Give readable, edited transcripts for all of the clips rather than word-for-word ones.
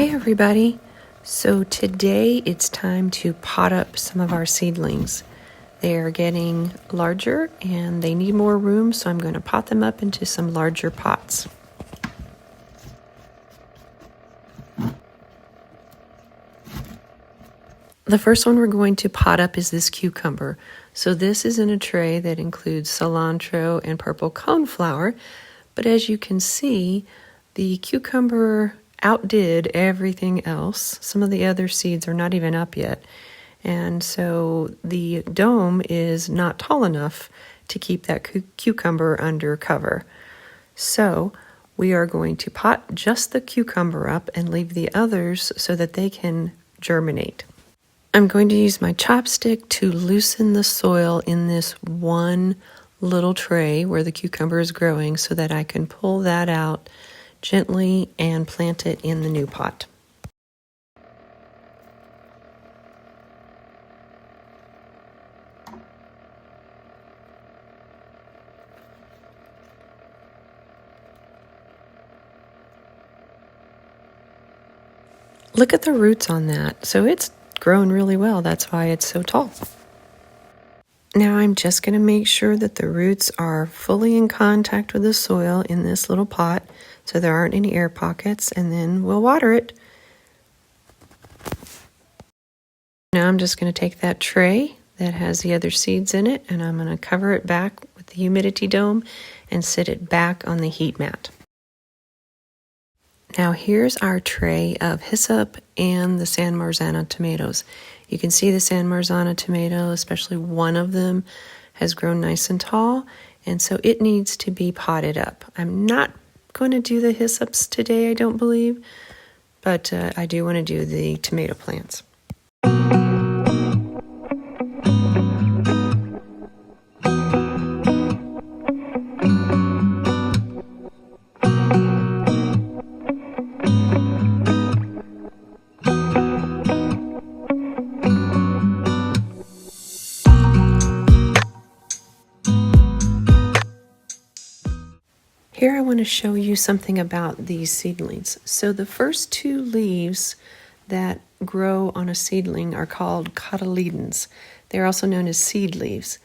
Hey everybody! So today it's time to pot up some of our seedlings. They are getting larger and they need more room, so I'm going to pot them up into some larger pots. The first one we're going to pot up is this cucumber. So this is in a tray that includes cilantro and purple coneflower, but as you can see, the cucumber outdid everything else. Some of the other seeds are not even up yet. And so the dome is not tall enough to keep that cucumber under cover. So we are going to pot just the cucumber up and leave the others so that they can germinate. I'm going to use my chopstick to loosen the soil in this one little tray where the cucumber is growing so that I can pull that out gently and plant it in the new pot. Look at the roots on that. So it's grown really well. That's why it's so tall. Now I'm just going to make sure that the roots are fully in contact with the soil in this little pot so there aren't any air pockets, and then we'll water it. Now I'm just going to take that tray that has the other seeds in it and I'm going to cover it back with the humidity dome and sit it back on the heat mat. Now here's our tray of hyssop and the San Marzano tomatoes. You can see the San Marzano tomato, especially one of them, has grown nice and tall, and so it needs to be potted up. I'm not going to do the hyssops today, I don't believe, but I do want to do the tomato plants. Here I want to show you something about these seedlings. So the first two leaves that grow on a seedling are called cotyledons. They're also known as seed leaves.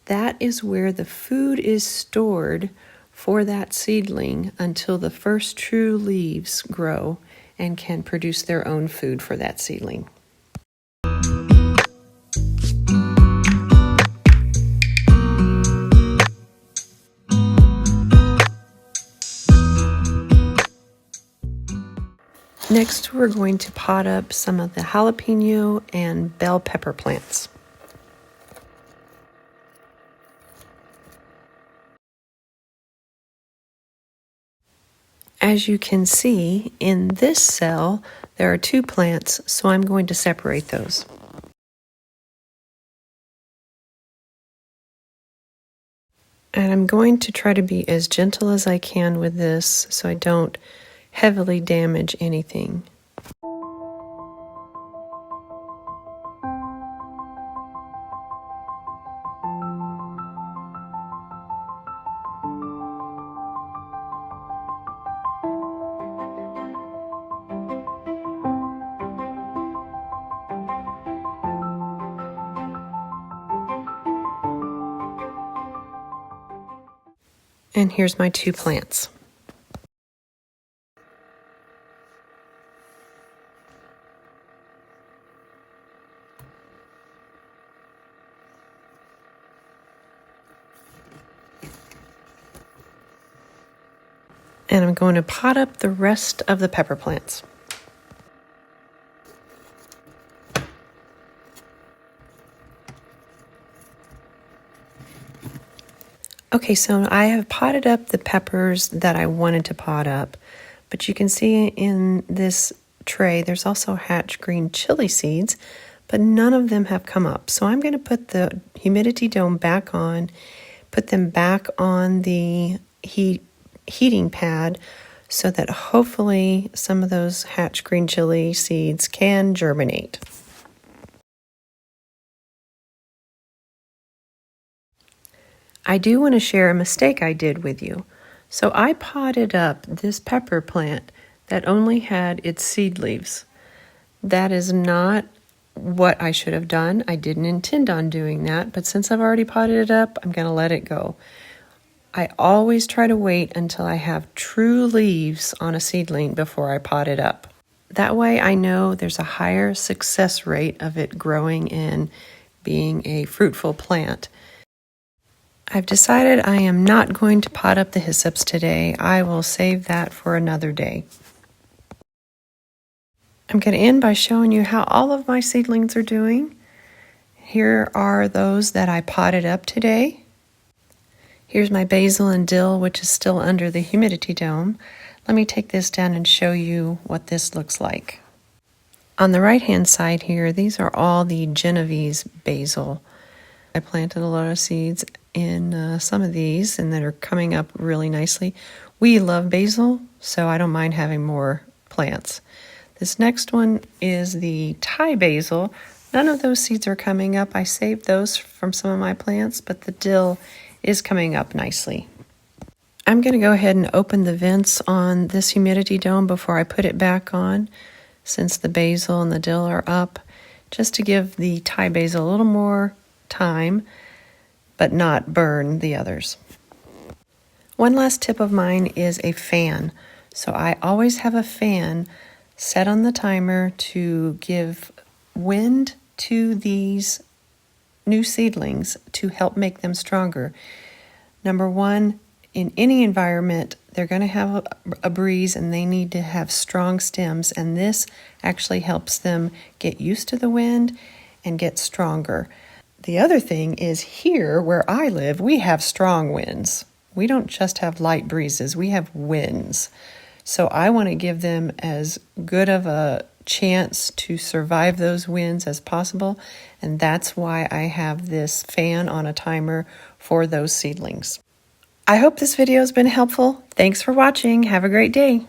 That is where the food is stored for that seedling until the first true leaves grow and can produce their own food for that seedling. Next, we're going to pot up some of the jalapeno and bell pepper plants. As you can see, in this cell, there are two plants, so I'm going to separate those. And I'm going to try to be as gentle as I can with this so I don't heavily damage anything. And here's my two plants. And I'm going to pot up the rest of the pepper plants. Okay, so I have potted up the peppers that I wanted to pot up, but you can see in this tray there's also hatch green chili seeds, but none of them have come up. So I'm going to put the humidity dome back on, put them back on the heating pad so that hopefully some of those hatch green chili seeds can germinate. I do want to share a mistake I did with you. So I potted up this pepper plant that only had its seed leaves. That is not what I should have done. I didn't intend on doing that, but since I've already potted it up, I'm going to let it go. I always try to wait until I have true leaves on a seedling before I pot it up. That way I know there's a higher success rate of it growing and being a fruitful plant. I've decided I am not going to pot up the hyssops today. I will save that for another day. I'm going to end by showing you how all of my seedlings are doing. Here are those that I potted up today. Here's my basil and dill, which is still under the humidity dome. Let me take this down and show you what this looks like. On the right-hand side here, these are all the Genovese basil. I planted a lot of seeds in some of these, and that are coming up really nicely. We love basil, so I don't mind having more plants. This next one is the Thai basil. None of those seeds are coming up. I saved those from some of my plants, but the dill is coming up nicely. I'm going to go ahead and open the vents on this humidity dome before I put it back on, since the basil and the dill are up, just to give the Thai basil a little more time, but not burn the others. One last tip of mine is a fan. So I always have a fan set on the timer to give wind to these new seedlings to help make them stronger. Number one, in any environment, they're going to have a breeze and they need to have strong stems, and this actually helps them get used to the wind and get stronger. The other thing is, here where I live, we have strong winds. We don't just have light breezes, we have winds. So I want to give them as good of a chance to survive those winds as possible, and that's why I have this fan on a timer for those seedlings. I hope this video has been helpful. Thanks for watching. Have a great day.